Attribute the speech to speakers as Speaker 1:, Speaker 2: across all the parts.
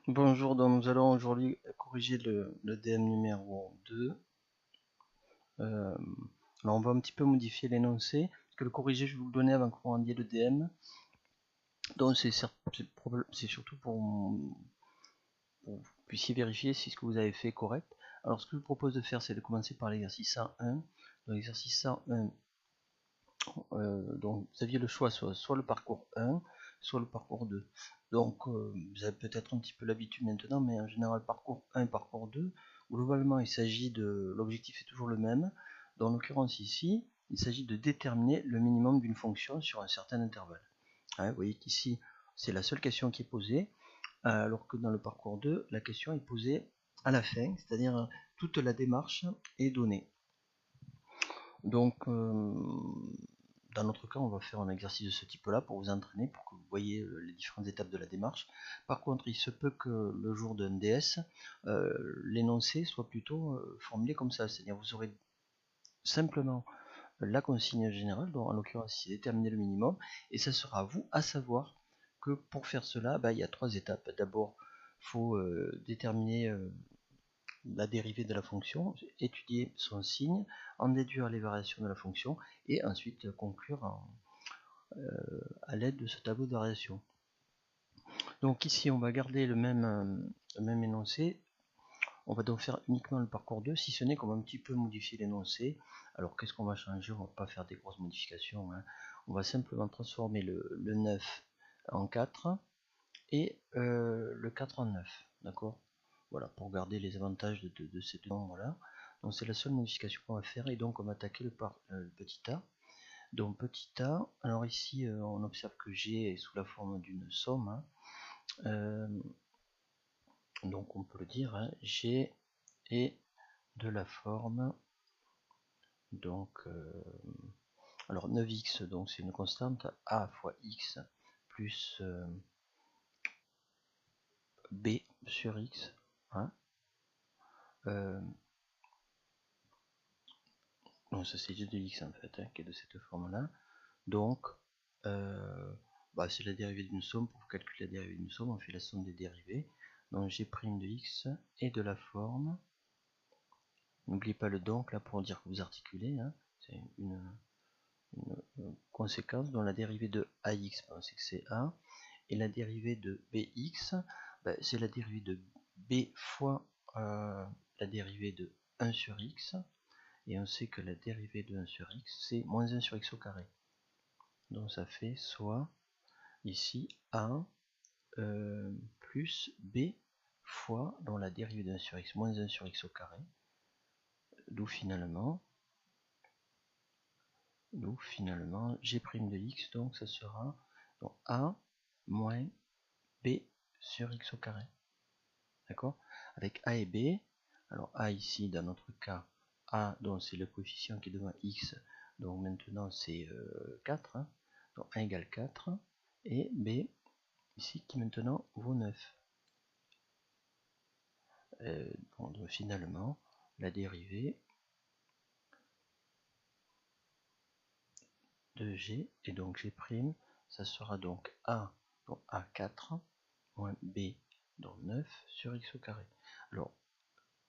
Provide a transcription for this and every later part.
Speaker 1: Bonjour, donc nous allons aujourd'hui corriger le DM numéro 2. Alors on va un petit peu modifier l'énoncé, parce que le corriger je vais vous le donner avant que vous rendiez le DM. Donc c'est surtout pour que vous puissiez vérifier si ce que vous avez fait est correct. Alors ce que je vous propose de faire, c'est de commencer par l'exercice 101. Dans l'exercice 101, donc vous aviez le choix soit le parcours 1, soit le parcours 2. Donc vous avez peut-être un petit peu l'habitude maintenant, mais en général parcours 1 et parcours 2, globalement il s'agit de, l'objectif est toujours le même. Dans l'occurrence ici, il s'agit de déterminer le minimum d'une fonction sur un certain intervalle. Hein, vous voyez qu'ici c'est la seule question qui est posée, alors que dans le parcours 2, la question est posée à la fin, c'est-à-dire toute la démarche est donnée. Donc, dans notre cas, on va faire un exercice de ce type-là pour vous entraîner, pour que vous voyez les différentes étapes de la démarche. Par contre, il se peut que le jour d'un DS, l'énoncé soit plutôt formulé comme ça, c'est-à-dire vous aurez simplement la consigne générale, dont en l'occurrence c'est déterminer le minimum, et ça sera à vous à savoir que pour faire cela, il y a 3 étapes. D'abord, il faut déterminer la dérivée de la fonction, étudier son signe, en déduire les variations de la fonction, et ensuite conclure à l'aide de ce tableau de variation. Donc ici on va garder le même énoncé, on va donc faire uniquement le parcours 2, si ce n'est qu'on va un petit peu modifier l'énoncé. Alors qu'est-ce qu'on va changer? On va pas faire des grosses modifications, hein. On va simplement transformer le 9 en 4 et le 4 en 9, d'accord? Voilà, pour garder les avantages de ces deux nombres-là. Donc c'est la seule modification qu'on va faire, et donc on va attaquer le petit a. Donc petit a, alors ici on observe que G est sous la forme d'une somme, hein. Donc on peut le dire, hein, G est de la forme, donc alors 9x, donc c'est une constante, a fois x plus b sur x, hein. Donc ça c'est g de x en fait, hein, qui est de cette forme là. Donc c'est la dérivée d'une somme. Pour calculer la dérivée d'une somme, on fait la somme des dérivées. Donc g' de x est de la forme, n'oubliez pas le donc là pour dire que vous articulez, hein. C'est une conséquence dont la dérivée de ax, c'est que c'est a, et la dérivée de bx, c'est la dérivée de b fois la dérivée de 1 sur x, et on sait que la dérivée de 1 sur x c'est moins 1 sur x au carré. Donc ça fait soit ici a plus b fois dans la dérivée de 1 sur x moins 1 sur x au carré, d'où finalement g' de x, donc ça sera donc a moins b sur x au carré. D'accord? Avec a et b, alors a ici dans notre cas, a donc c'est le coefficient qui est devant x, donc maintenant c'est 4, hein, donc 1 égale 4, et b ici qui maintenant vaut 9. Donc finalement la dérivée de g, et donc g', ça sera donc a, donc a4 moins b, donc 9 sur x au carré. Alors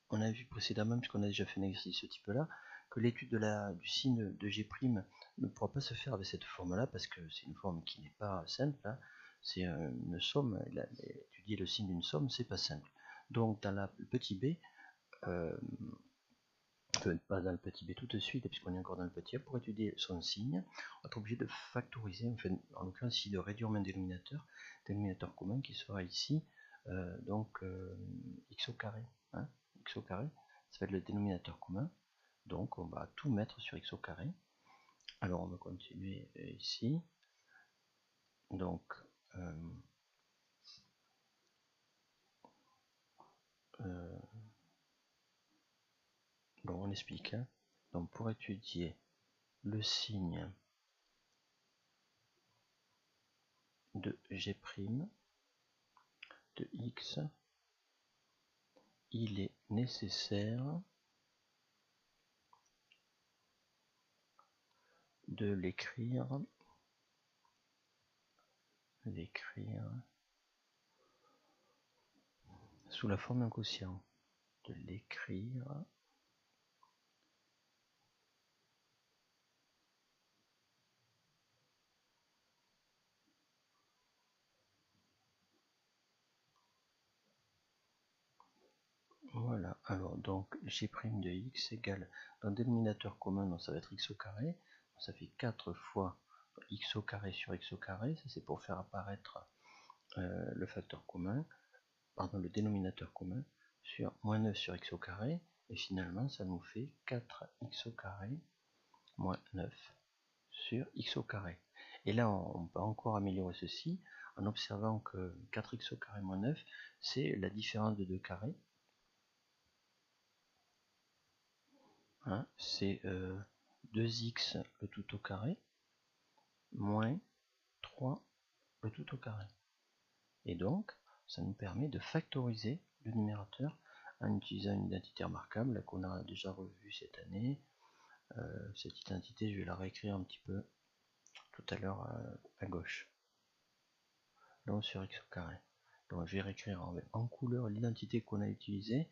Speaker 1: on a vu précédemment, puisqu'on a déjà fait un exercice de ce type là, que l'étude du signe de g' ne pourra pas se faire avec cette forme là, parce que c'est une forme qui n'est pas simple, hein. C'est une somme, étudier le signe d'une somme c'est pas simple. Donc dans le petit b, pas dans le petit b tout de suite, puisqu'on est encore dans le petit a, pour étudier son signe, on va être obligé de factoriser, enfin, en l'occurrence ici de réduire un dénominateur commun qui sera ici, donc x au carré, hein, x au carré, ça va être le dénominateur commun, donc on va tout mettre sur x au carré. Alors on va continuer ici, donc on explique, hein. Donc pour étudier le signe de g' de x, il est nécessaire de l'écrire sous la forme d'un quotient, de l'écrire voilà. Alors donc g' de x égale, dans le dénominateur commun, donc ça va être x au carré, donc ça fait 4 fois x au carré sur x au carré, ça c'est pour faire apparaître le facteur commun, pardon, le dénominateur commun, sur moins 9 sur x au carré, et finalement ça nous fait 4x au carré moins 9 sur x au carré. Et là on peut encore améliorer ceci en observant que 4x au carré moins 9, c'est la différence de deux carrés. Hein, c'est 2x le tout au carré moins 3 le tout au carré. Et donc, ça nous permet de factoriser le numérateur en utilisant une identité remarquable qu'on a déjà revue cette année. Cette identité, je vais la réécrire un petit peu tout à l'heure à gauche. Donc sur x au carré. Donc je vais réécrire en couleur l'identité qu'on a utilisée.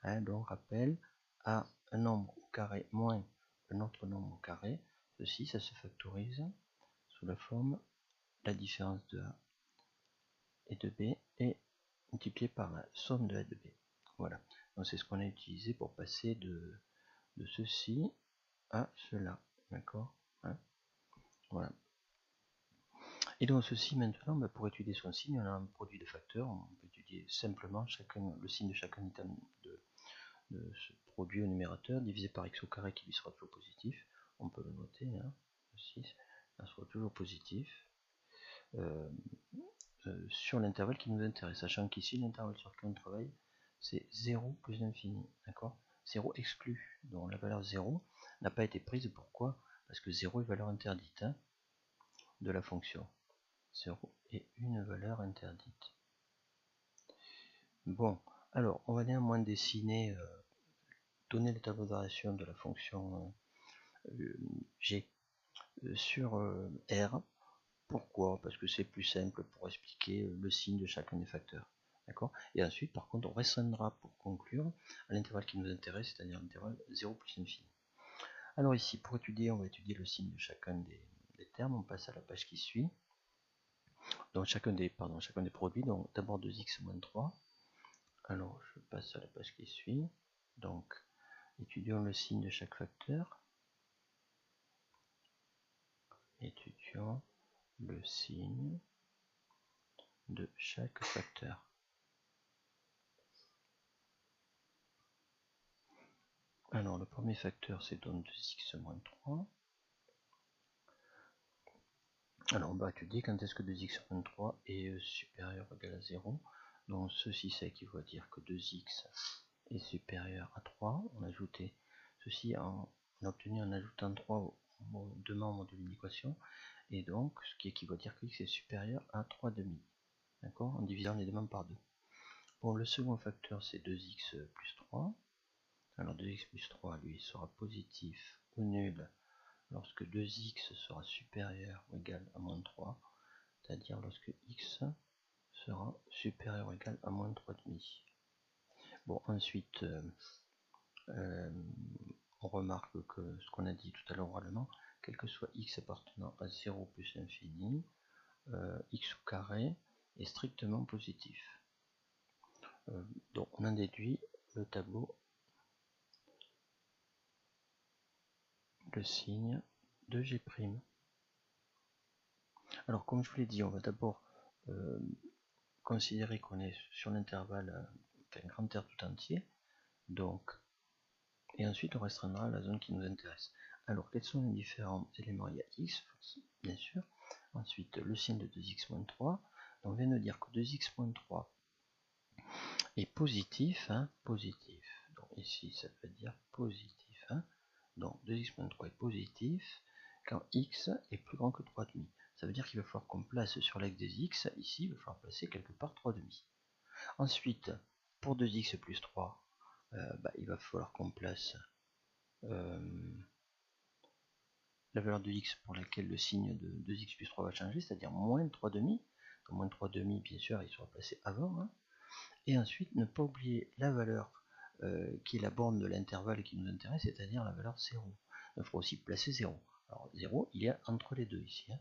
Speaker 1: Hein, donc rappel, à un nombre au carré moins un autre nombre au carré. Ceci, ça se factorise sous la forme la différence de A et de B est multiplié par la somme de A et de B. Voilà. Donc c'est ce qu'on a utilisé pour passer de ceci à cela. D'accord, hein. Voilà. Et dans ceci, maintenant, pour étudier son signe, on a un produit de facteurs. On peut étudier simplement le signe de chacun de ce produit au numérateur, divisé par x au carré qui lui sera toujours positif. On peut le noter, hein. 6, ça sera toujours positif. Sur l'intervalle qui nous intéresse, sachant qu'ici l'intervalle sur lequel on travaille c'est 0 plus l'infini, d'accord, 0 exclu, donc la valeur 0 n'a pas été prise. Pourquoi? Parce que 0 est valeur interdite, hein, de la fonction. 0 est une valeur interdite. Bon, alors on va néanmoins dessiner, donner le tableau de variation de la fonction g sur R. Pourquoi? Parce que c'est plus simple pour expliquer le signe de chacun des facteurs. D'accord? Et ensuite, par contre, on restreindra pour conclure à l'intervalle qui nous intéresse, c'est-à-dire l'intervalle 0 plus l'infini. Alors ici, pour étudier, on va étudier le signe de chacun des termes. On passe à la page qui suit. Donc chacun des produits. Donc d'abord 2x moins 3. Alors je passe à la page qui suit. Donc étudions le signe de chaque facteur. Étudions le signe de chaque facteur. Alors le premier facteur c'est donc 2x moins 3. Alors on va étudier quand est-ce que 2x moins 3 est supérieur ou égal à 0. Donc ceci ça équivaut à dire que 2x est supérieur à 3. On a ajouté ceci on a obtenu en ajoutant 3 aux deux membres de l'équation. Et donc ce qui équivaut à dire que x est supérieur à 3 demi. D'accord, en divisant les deux membres par 2. Bon, le second facteur c'est 2x plus 3. Alors 2x plus 3 lui sera positif ou nul lorsque 2x sera supérieur ou égal à moins 3, c'est-à-dire lorsque x sera supérieur ou égal à moins 3 demi. Bon, ensuite on remarque que ce qu'on a dit tout à l'heure oralement, quel que soit x appartenant à 0 plus l'infini, x au carré est strictement positif. Donc on en déduit le tableau, le signe de g'. Alors comme je vous l'ai dit, on va d'abord considérer qu'on est sur l'intervalle, enfin grand R tout entier, donc, et ensuite on restreindra la zone qui nous intéresse. Alors quels sont les différents éléments? Il y a x, bien sûr, ensuite le signe de 2x moins 3, donc on vient de dire que 2x moins 3 est positif, hein, positif, donc ici ça veut dire positif, hein, donc 2x moins 3 est positif quand x est plus grand que 3,5. Ça veut dire qu'il va falloir qu'on place sur l'axe des x, ici il va falloir placer quelque part 3,5. Ensuite, pour 2x plus 3, il va falloir qu'on place la valeur de x pour laquelle le signe de 2x plus 3 va changer, c'est-à-dire moins 3,5. Donc moins 3,5, bien sûr, il sera placé avant, hein. Et ensuite, ne pas oublier la valeur qui est la borne de l'intervalle qui nous intéresse, c'est-à-dire la valeur 0. Il faudra aussi placer 0. Alors 0, il y a entre les deux ici. Hein.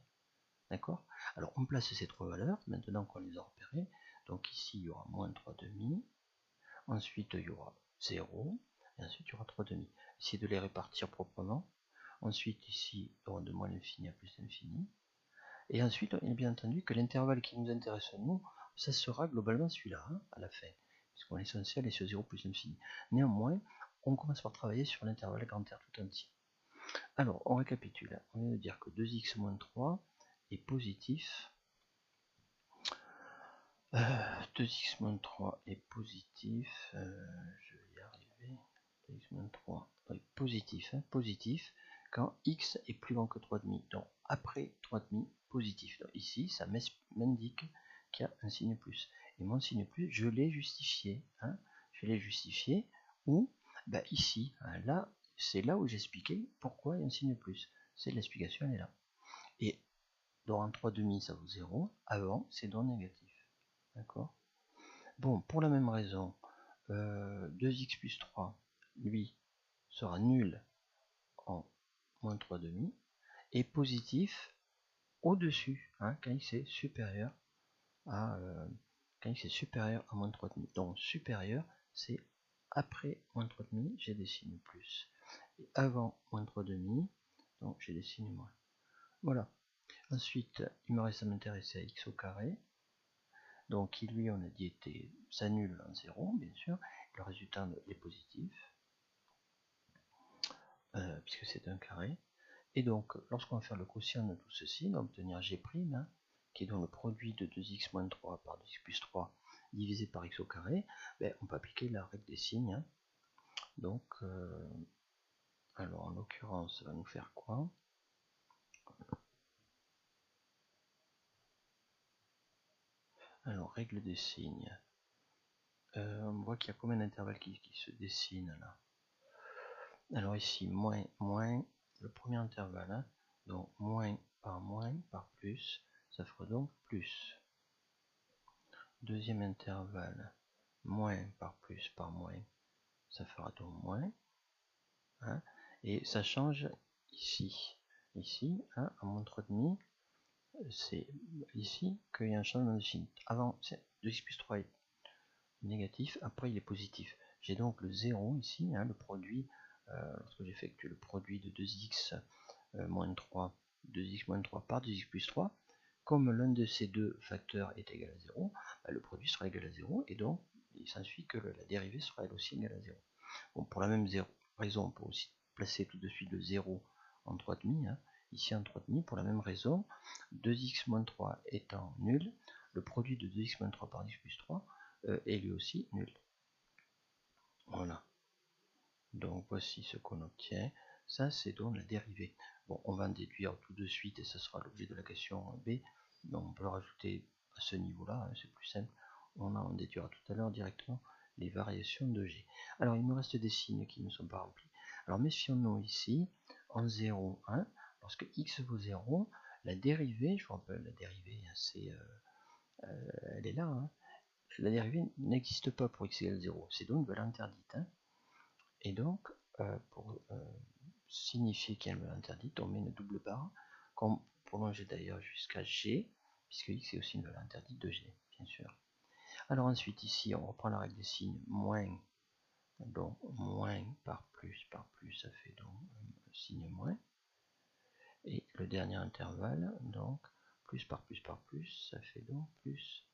Speaker 1: D'accord? Alors on place ces trois valeurs, maintenant qu'on les a repérées. Donc ici, il y aura moins 3 demi. Ensuite, il y aura 0. Et ensuite, il y aura 3 demi. Essayez de les répartir proprement. Ensuite, ici, de moins l'infini à plus l'infini. Et ensuite, il est bien entendu que l'intervalle qui nous intéresse nous, ça sera globalement celui-là, hein, à la fin. Puisqu'on l'essentiel est sur 0 plus l'infini. Néanmoins, on commence par travailler sur l'intervalle grand R tout entier. Alors, on récapitule. On vient de dire que 2x moins 3 est positif. 2x moins 3 est positif. Je vais y arriver. 2x moins 3 est positif. Hein, positif quand x est plus grand que 3,5. Donc, après 3,5, positif. Donc, ici, ça m'indique qu'il y a un signe plus. Et mon signe plus, je l'ai justifié. Hein, je l'ai justifié. Où ben, ici, hein, là, c'est là où j'expliquais pourquoi il y a un signe plus. C'est l'explication, elle est là. Et dans un 3,5, ça vaut 0. Avant, c'est dans négatif. D'accord? Bon, pour la même raison, 2x plus 3, lui, sera nul en moins 3,5 et positif au-dessus, hein, quand x est supérieur à moins 3,5. Donc supérieur, c'est après moins 3,5, j'ai des signes plus. Et avant moins 3,5, donc j'ai des signes moins. Voilà. Ensuite, il me reste à m'intéresser à x au carré. Donc qui lui, on a dit, s'annule en 0, bien sûr. Le résultat est positif, puisque c'est un carré. Et donc, lorsqu'on va faire le quotient de tout ceci, on va obtenir g', hein, qui est donc le produit de 2x moins 3 par 2x plus 3 divisé par x au carré, ben, on peut appliquer la règle des signes. Hein. Donc, alors en l'occurrence, ça va nous faire quoi? Alors, règle des signes. On voit qu'il y a combien d'intervalles qui se dessinent là? Alors ici, moins, le premier intervalle, hein, donc moins par plus, ça fera donc plus. Deuxième intervalle, moins par plus par moins, ça fera donc moins. Hein, et ça change ici. Ici, hein, à moins 3,5, c'est ici qu'il y a un changement de signe. Avant, 2x plus 3 est négatif, après il est positif. J'ai donc le 0 ici, hein, le produit, lorsque j'effectue le produit de 2x moins 3, 2x moins 3 par 2x plus 3, comme l'un de ces deux facteurs est égal à 0, bah, le produit sera égal à 0, et donc il s'ensuit que la dérivée sera elle aussi égale à 0. Bon, pour la même raison, on peut aussi placer tout de suite le 0 en 3,5, hein, ici en 3,5, pour la même raison, 2x moins 3 étant nul, le produit de 2x moins 3 par 2x plus 3 est lui aussi nul. Voilà. Donc voici ce qu'on obtient. Ça, c'est donc la dérivée. Bon, on va en déduire tout de suite et ce sera l'objet de la question B. Donc on peut le rajouter à ce niveau-là, hein, c'est plus simple. On en déduira tout à l'heure directement les variations de G. Alors il me reste des signes qui ne sont pas remplis. Alors méfions-nous ici, en 0, 1, lorsque x vaut 0, la dérivée, je vous rappelle, la dérivée, c'est, elle est là, hein. La dérivée n'existe pas pour x égale 0, c'est donc une valeur interdite. Hein. Et donc, pour signifier qu'il y a une valeur interdite, on met une double barre, qu'on prolonge d'ailleurs jusqu'à g, puisque x est aussi une valeur interdite de g, bien sûr. Alors ensuite, ici, on reprend la règle des signes, moins, donc moins par plus, ça fait donc un signe moins. Et le dernier intervalle, donc, plus par plus, ça fait donc plus.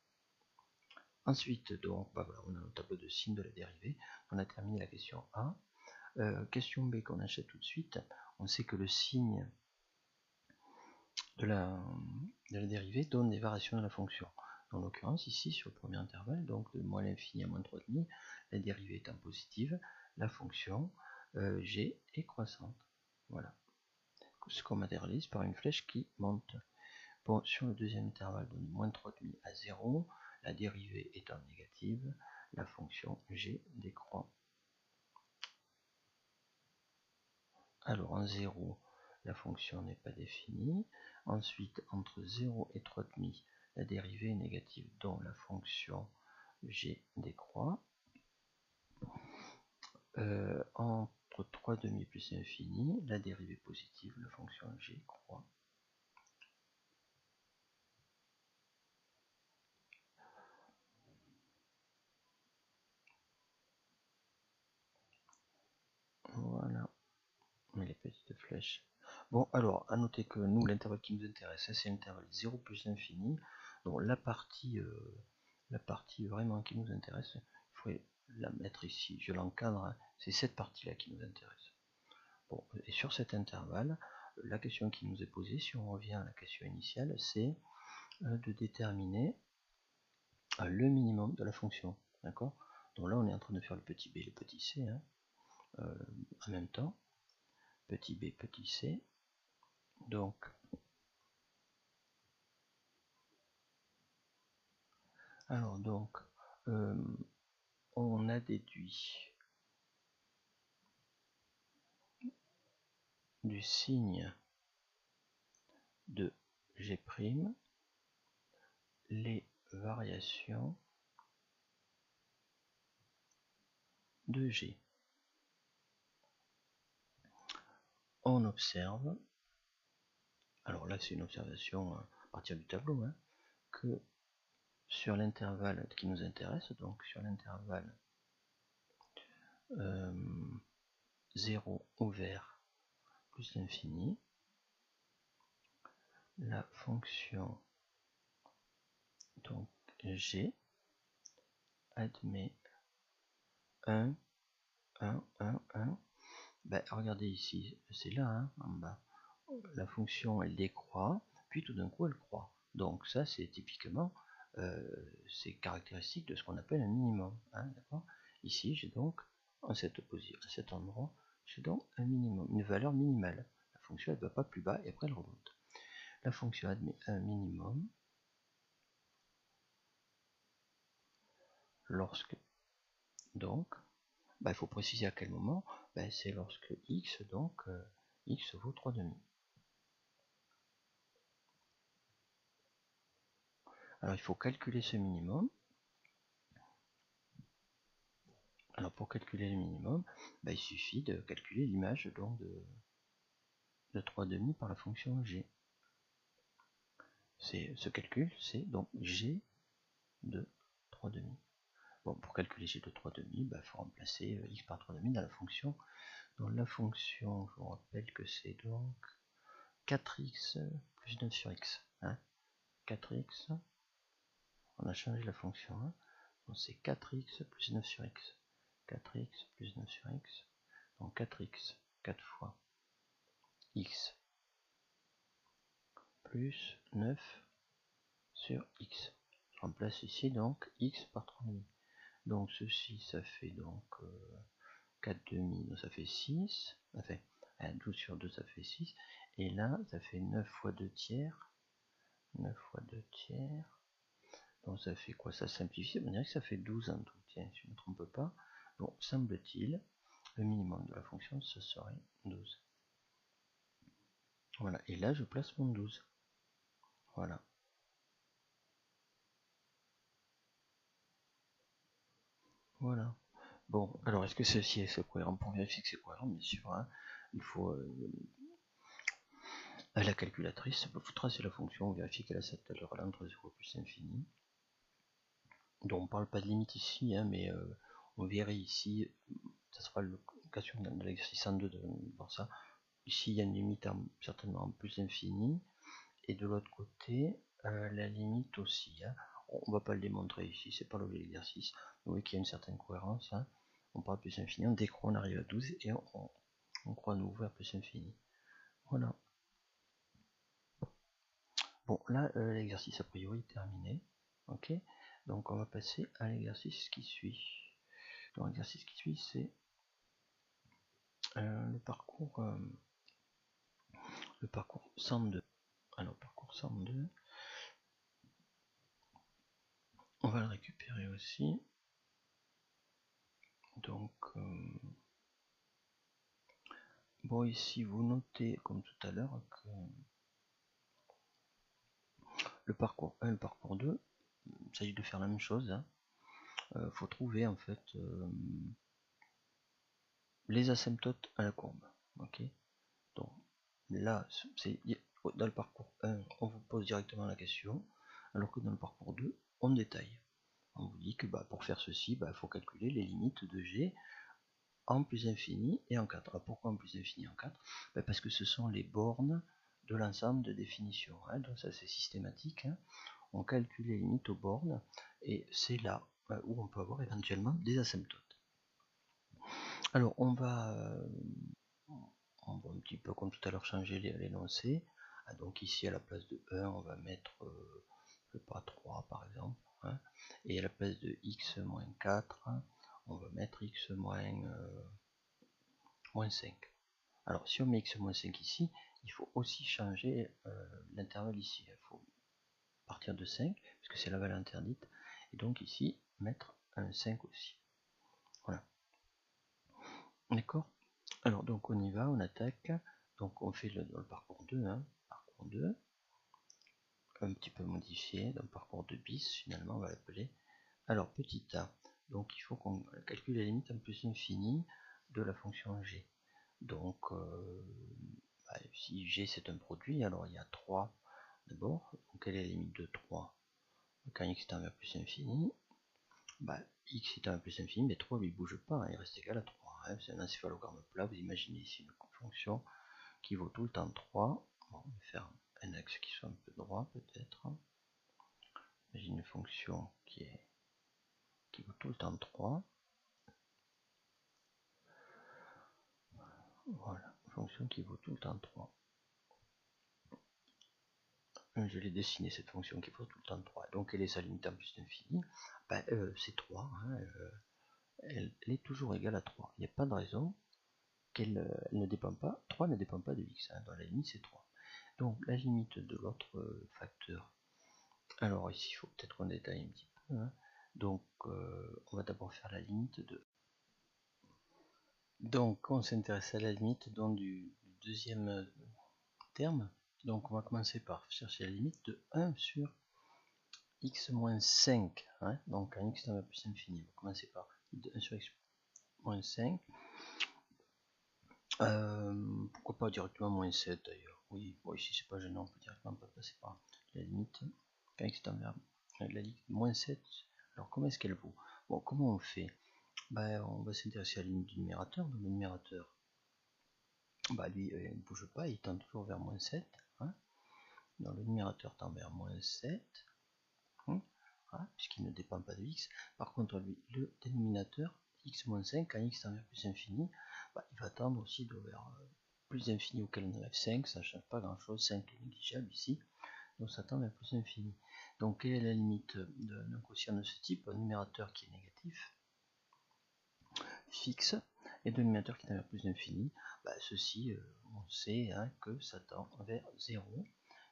Speaker 1: Ensuite, donc, bah voilà, on a un tableau de signes de la dérivée. On a terminé la question A. Question B qu'on achète tout de suite. On sait que le signe de la dérivée donne des variations de la fonction. En l'occurrence, ici, sur le premier intervalle, donc de moins l'infini à moins 3,5, la dérivée étant positive, la fonction g est croissante. Voilà. Ce qu'on matérialise par une flèche qui monte. Bon, sur le deuxième intervalle, de moins 3,5 à 0, la dérivée étant négative, la fonction g décroît. Alors en 0, la fonction n'est pas définie. Ensuite, entre 0 et 3,5, la dérivée est négative, donc la fonction G décroît entre 3 demi plus infini, la dérivée positive, la fonction G croît. Voilà, les petites flèches. Bon, alors, à noter que nous, l'intervalle qui nous intéresse, c'est l'intervalle 0 plus l'infini. Donc, la partie vraiment qui nous intéresse, il faudrait la mettre ici. Je l'encadre, hein. C'est cette partie-là qui nous intéresse. Bon, et sur cet intervalle, la question qui nous est posée, si on revient à la question initiale, c'est de déterminer le minimum de la fonction. D'accord? Donc là, on est en train de faire le petit b et le petit c, hein, en même temps. Petit b, petit c. Donc, alors donc, on a déduit du signe de G' les variations de G. On observe, alors là c'est une observation à partir du tableau, hein, que sur l'intervalle qui nous intéresse, donc sur l'intervalle 0 ouvert plus l'infini, la fonction donc G admet 1, 1, 1, 1. Ben, regardez ici, c'est là, hein, en bas. La fonction elle décroît, puis tout d'un coup elle croît. Donc ça c'est typiquement, c'est caractéristique de ce qu'on appelle un minimum. Hein, ici j'ai donc, à cet endroit, j'ai donc un minimum, une valeur minimale. La fonction elle ne va pas plus bas et après elle remonte. La fonction admet un minimum lorsque, donc, il faut préciser à quel moment, c'est lorsque x, donc x vaut 3 demi. Alors il faut calculer ce minimum. Alors pour calculer le minimum, il suffit de calculer l'image donc de 3 demi par la fonction g. Ce calcul, c'est donc g de 3 demi. Bon, pour calculer g de 3 demi, il faut remplacer x par 3 demi dans la fonction. Donc la fonction, je vous rappelle que c'est donc 4x plus 9 sur x. Hein, 4x, on a changé la fonction. Hein, donc c'est 4x plus 9 sur x. 4x plus 9 sur x. Donc 4x, 4 fois x plus 9 sur x. Je remplace ici donc x par 3 demi. Donc ceci, ça fait donc 4 demi, donc ça fait 6. Enfin, 12 sur 2, ça fait 6. Et là, ça fait 9 fois 2 tiers. 9 fois 2 tiers. Donc ça fait quoi? Ça simplifie. On dirait que ça fait 12 en tout. Tiens, si je ne me trompe pas. Donc, semble-t-il, le minimum de la fonction, ce serait 12. Voilà. Et là, je place mon 12. Voilà. Voilà. Bon, alors est-ce que ceci est cohérent? Pour vérifier que c'est cohérent, bien sûr, hein, il faut à la calculatrice, vous tracer la fonction, vérifier qu'elle a cette valeur-là entre 0 plus infini. Donc on ne parle pas de limite ici, hein, mais on verra ici, ça sera l'occasion de l'exercice 1.2 de voir ça. Ici il y a une limite certainement en plus infini, et de l'autre côté, la limite aussi. Hein. On ne va pas le démontrer ici, c'est pas l'objet de l'exercice. Vous voyez qu'il y a une certaine cohérence. Hein. On parle plus infini, on décroît, on arrive à 12 et on croit à nouveau vers plus infini. Voilà. Bon, là, l'exercice a priori est terminé. Ok, donc on va passer à l'exercice qui suit. Donc l'exercice qui suit, c'est le parcours 102. Alors, parcours 102, on va le récupérer aussi. Donc, bon, ici, vous notez, comme tout à l'heure, que le parcours 1 et le parcours 2, il s'agit de faire la même chose. Hein. faut trouver en fait les asymptotes à la courbe. Ok, donc là, dans le parcours 1, on vous pose directement la question, alors que dans le parcours 2, on détaille. On vous dit que pour faire ceci, il faut calculer les limites de G en plus infini et en 4. Alors pourquoi en plus infini en 4? Parce que ce sont les bornes de l'ensemble de définition. Hein, donc ça c'est systématique. Hein. On calcule les limites aux bornes et c'est là où on peut avoir éventuellement des asymptotes. Alors on va un petit peu comme tout à l'heure changer l'énoncé. Donc ici à la place de 1 on va mettre je sais pas 3 par exemple. Hein, et à la place de x moins 4 on va mettre x moins 5. Alors si on met x moins 5 ici, il faut aussi changer l'intervalle ici. Il faut partir de 5, puisque c'est la valeur interdite, et donc ici mettre un 5 aussi. Voilà. D'accord. Alors donc on y va, on attaque. Donc on fait dans le parcours 2, hein, parcours 2, un petit peu modifié, dans le parcours 2 bis finalement on va l'appeler. Alors petit a, donc il faut qu'on calcule la limite en plus infini de la fonction g. Donc si g c'est un produit, alors il y a 3 d'abord. Donc quelle est la limite de 3 quand x tend vers plus infini? X est un plus infini, mais 3 lui bouge pas, hein, il reste égal à 3. Hein, c'est un encéphalogramme plat, vous imaginez ici une fonction qui vaut tout le temps 3. Bon, on va faire un axe qui soit un peu droit peut-être. Imagine une fonction qui vaut tout le temps 3. Voilà, une fonction qui vaut tout le temps 3. Je l'ai dessiné cette fonction qui vaut tout le temps 3. Donc elle est sa limite en plus d'infini. C'est 3. Hein, elle est toujours égale à 3. Il n'y a pas de raison qu'elle ne dépend pas. 3 ne dépend pas de x. Hein, dans la limite c'est 3. Donc la limite de l'autre facteur. Alors ici il faut peut-être qu'on détaille un petit peu. Hein. Donc on va d'abord faire la limite de. Donc on s'intéresse à la limite du deuxième terme. Donc on va commencer par chercher la limite de 1 sur x moins 5. Hein. Donc un x tend vers plus infini. On va commencer par 1 sur x moins 5. Pourquoi pas directement moins 7 d'ailleurs. Oui, bon, ici c'est pas gênant, on peut directement pas passer par la limite. Quand x tend vers la limite moins 7. Alors comment est-ce qu'elle vaut? Bon, comment on fait? On va s'intéresser à la limite du numérateur. Donc le numérateur, lui, il ne bouge pas, il tend toujours vers moins 7. Hein. Donc le numérateur tend vers moins 7. Hein, puisqu'il ne dépend pas de x. Par contre, lui, le dénominateur, x moins 5, quand x tend vers plus infini, il va tendre aussi vers plus infini auquel on enlève 5, ça ne change pas grand chose, 5 est négligeable ici, donc ça tend vers plus infini. Donc quelle est la limite d'un quotient de ce type? Un numérateur qui est négatif, fixe, et d'un numérateur qui tend vers plus infini, ceci, on sait que ça tend vers 0,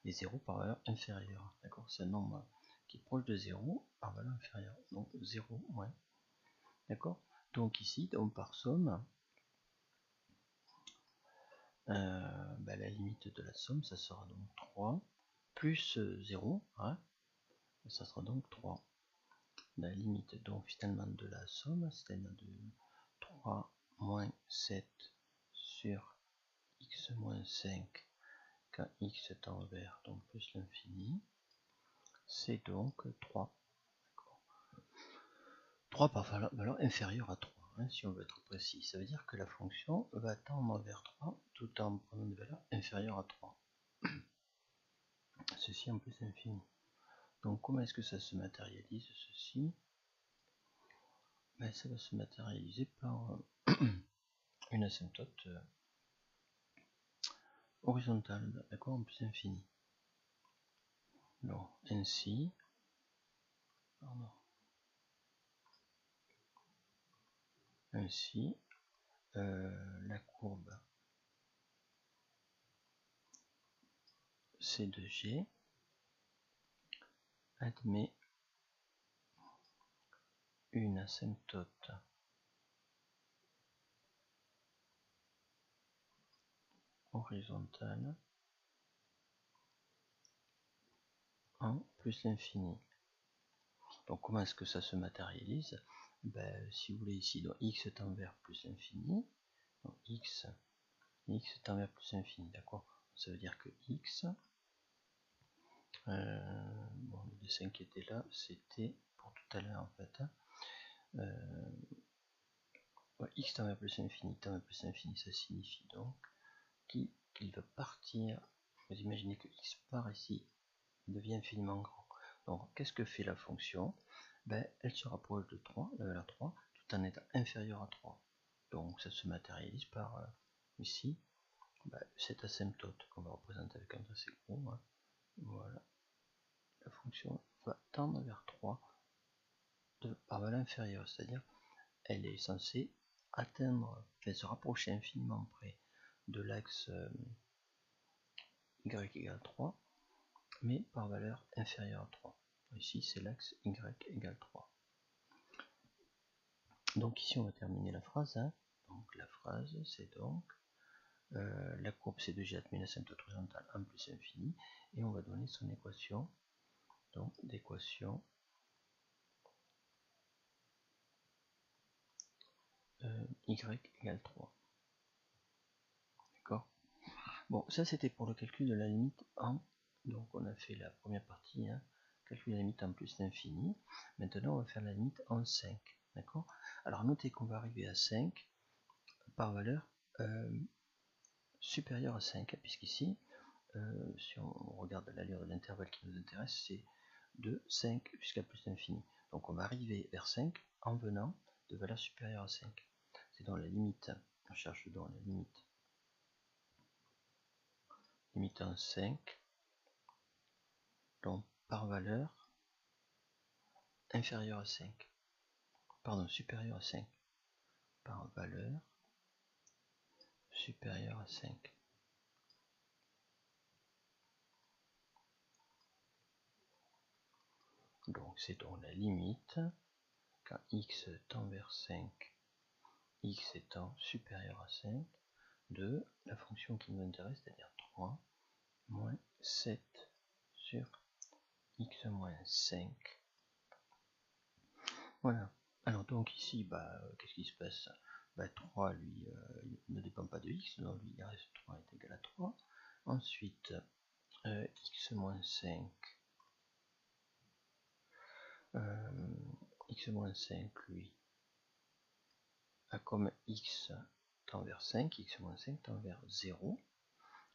Speaker 1: et 0 par valeur inférieure, d'accord? C'est un nombre qui est proche de 0 par valeur inférieure, donc 0 moins, d'accord? Donc ici, par somme, la limite de la somme, ça sera donc 3 plus 0, hein, ça sera donc 3. La limite donc finalement de la somme, c'est-à-dire de 3 moins 7 sur x moins 5 quand x tend vers donc plus l'infini, c'est donc 3. 3 par valeur inférieure à 3, hein, si on veut être précis. Ça veut dire que la fonction va tendre vers 3 tout en prenant des valeurs inférieures à 3. Ceci en plus infini. Donc comment est-ce que ça se matérialise ceci? Ça va se matérialiser par une asymptote horizontale, d'accord, en plus infini. Donc ainsi, la courbe C de G admet une asymptote horizontale en plus l'infini. Donc comment est-ce que ça se matérialise? Ben, si vous voulez ici, donc x tend vers plus l'infini, donc x tend vers plus l'infini, d'accord? Ça veut dire que x, bon, le dessin qui était là, c'était pour tout à l'heure en fait, hein. Ouais, x tend vers plus l'infini, ça signifie donc qu'il va partir. Vous imaginez que x part ici, devient infiniment grand. Donc qu'est-ce que fait la fonction? Ben, elle se rapproche de 3, la valeur 3, tout en étant inférieure à 3. Donc ça se matérialise par ici, ben, cette asymptote qu'on va représenter avec un tracé gros. Hein. Voilà. La fonction va tendre vers 3 par valeur inférieure, c'est-à-dire elle est censée atteindre, se rapprocher infiniment près de l'axe y égale 3, mais par valeur inférieure à 3. Ici, c'est l'axe y égale 3. Donc ici, on va terminer la phrase. Hein. Donc la phrase, c'est donc la courbe C2G admet une asymptote horizontale 1 plus infini, et on va donner son équation, donc d'équation y égale 3. D'accord? Bon, ça c'était pour le calcul de la limite en, donc on a fait la première partie, hein, calcul de la limite en plus l'infini. Maintenant on va faire la limite en 5. D'accord? Alors notez qu'on va arriver à 5 par valeur supérieure à 5, puisqu'ici, si on regarde l'allure de l'intervalle qui nous intéresse, c'est de 5 jusqu'à plus l'infini. Donc on va arriver vers 5 en venant de valeur supérieure à 5. C'est dans la limite, on cherche dans la limite en 5, donc par valeur inférieure à 5, pardon, supérieure à 5, par valeur supérieure à 5. Donc c'est donc la limite, quand x tend vers 5, x étant supérieur à 5, de la fonction qui nous intéresse, c'est-à-dire 3 moins 7 sur x moins 5. Voilà. Alors donc ici, qu'est-ce qui se passe? 3, lui, ne dépend pas de x, donc lui, il reste 3 est égal à 3. Ensuite, x moins 5, x moins 5, lui, a comme x tend vers 5, x moins 5 tend vers 0.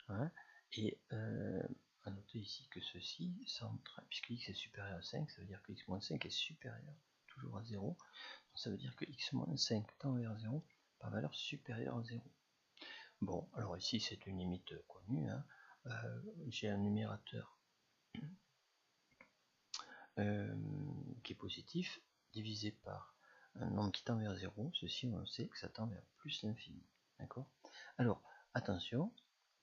Speaker 1: Hein, et à noter ici que ceci centre, puisque x est supérieur à 5, ça veut dire que x moins 5 est supérieur toujours à 0. Donc ça veut dire que x moins 5 tend vers 0 par valeur supérieure à 0. Bon, alors ici c'est une limite connue. Hein. J'ai un numérateur qui est positif divisé par un nombre qui tend vers 0. Ceci, on sait que ça tend vers plus l'infini. D'accord? Alors, attention,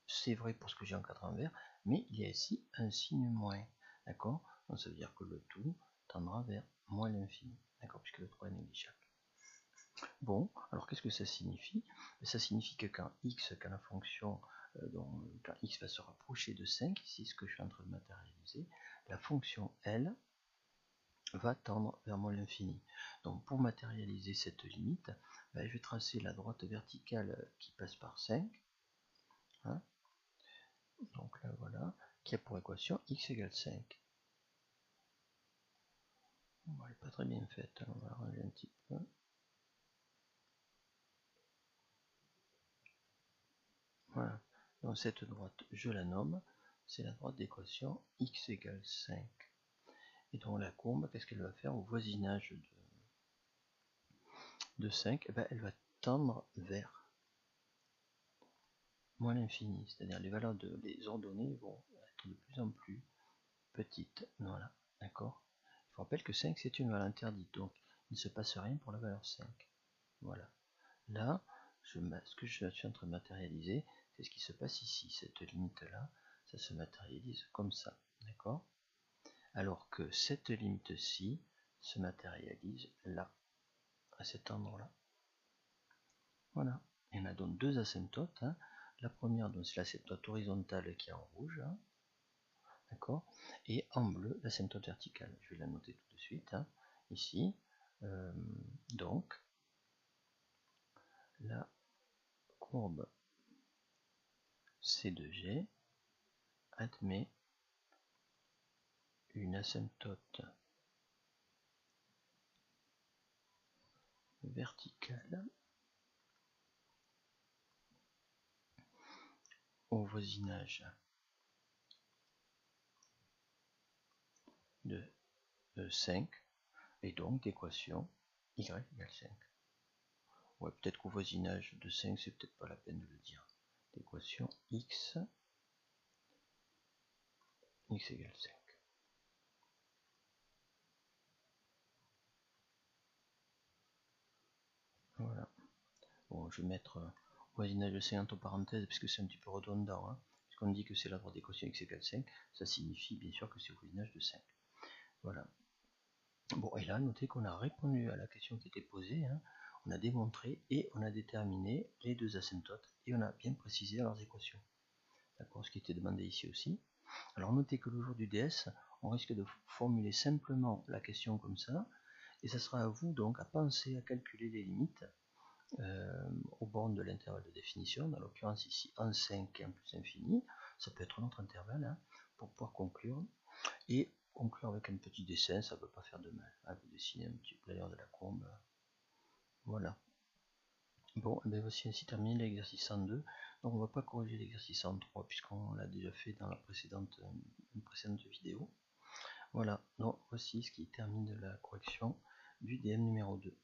Speaker 1: c'est vrai pour ce que j'ai encadré en vert, mais il y a ici un signe moins. D'accord? Donc ça veut dire que le tout tendra vers moins l'infini. D'accord? Puisque le 3 est négligeable. Bon, alors qu'est-ce que ça signifie? Ça signifie que quand la fonction, quand x va se rapprocher de 5, ici ce que je suis en train de matérialiser, la fonction L va tendre vers moins l'infini. Donc pour matérialiser cette limite, je vais tracer la droite verticale qui passe par 5. Hein, donc là voilà, qui a pour équation x égale 5. Bon, elle n'est pas très bien faite, on va la ranger un petit peu. Voilà, donc cette droite, je la nomme, c'est la droite d'équation x égale 5. Et donc la courbe, qu'est-ce qu'elle va faire au voisinage de 5? Elle va tendre vers moins l'infini, c'est-à-dire les valeurs des ordonnées vont être de plus en plus petites. Voilà, d'accord? Je vous rappelle que 5 c'est une valeur interdite, donc il ne se passe rien pour la valeur 5. Voilà. Là, ce que je suis en train de matérialiser, c'est ce qui se passe ici. Cette limite-là, ça se matérialise comme ça. D'accord? Alors que cette limite-ci se matérialise là, à cet endroit-là. Voilà. Et on a donc deux asymptotes. Hein. La première, c'est l'asymptote horizontale qui est en rouge. Hein. d'accord, et en bleu l'asymptote verticale. Je vais la noter tout de suite, hein, ici. Donc, la courbe C2G admet une asymptote verticale au voisinage de 5 et donc d'équation y égale 5. Ouais, peut-être qu'au voisinage de 5, c'est peut-être pas la peine de le dire. L'équation x égale 5. Voilà. Bon, je vais mettre voisinage de 5 entre parenthèses puisque c'est un petit peu redondant. Hein. Puisqu'on dit que c'est la droite d'équation x égale 5, ça signifie bien sûr que c'est au voisinage de 5. Voilà. Bon, et là, notez qu'on a répondu à la question qui était posée. Hein. On a démontré et on a déterminé les deux asymptotes et on a bien précisé leurs équations. D'accord, ce qui était demandé ici aussi. Alors notez que le jour du DS, on risque de formuler simplement la question comme ça, et ça sera à vous donc à penser à calculer les limites aux bornes de l'intervalle de définition, dans l'occurrence ici en 5 et en plus infini, ça peut être un autre intervalle, hein, pour pouvoir conclure, et conclure avec un petit dessin, ça ne peut pas faire de mal, hein, vous dessinez un petit player de la courbe, voilà. Bon, et bien voici ainsi terminé l'exercice 102. Donc on ne va pas corriger l'exercice 103 puisqu'on l'a déjà fait dans la précédente vidéo. Voilà, donc voici ce qui termine de la correction du DM numéro 2.